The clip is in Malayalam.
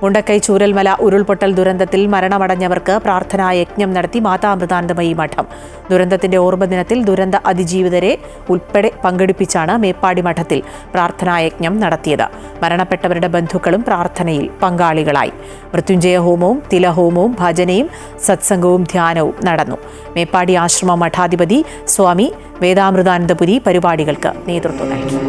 മുണ്ടക്കൈ ചൂരൽമല ഉരുൾപൊട്ടൽ ദുരന്തത്തിൽ മരണമടഞ്ഞവർക്ക് പ്രാർത്ഥനായജ്ഞം നടത്തി മാതാമൃതാനന്ദമയി മഠം. ദുരന്തത്തിന്റെ ഓർമ്മ ദിനത്തിൽ ദുരന്ത അതിജീവിതരെ ഉൾപ്പെടെ പങ്കെടുപ്പിച്ചാണ് മേപ്പാടി മഠത്തിൽ പ്രാർത്ഥനായജ്ഞം നടത്തിയത്. മരണപ്പെട്ടവരുടെ ബന്ധുക്കളും പ്രാർത്ഥനയിൽ പങ്കാളികളായി. മൃത്യുഞ്ജയ ഹോമവും തിലഹോമവും ഭജനയും സത്സംഗവും ധ്യാനവും നടന്നു. മേപ്പാടി ആശ്രമ മഠാധിപതി സ്വാമി വേദാമൃതാനന്ദപുരി പരിപാടികൾക്ക് നേതൃത്വം നൽകി.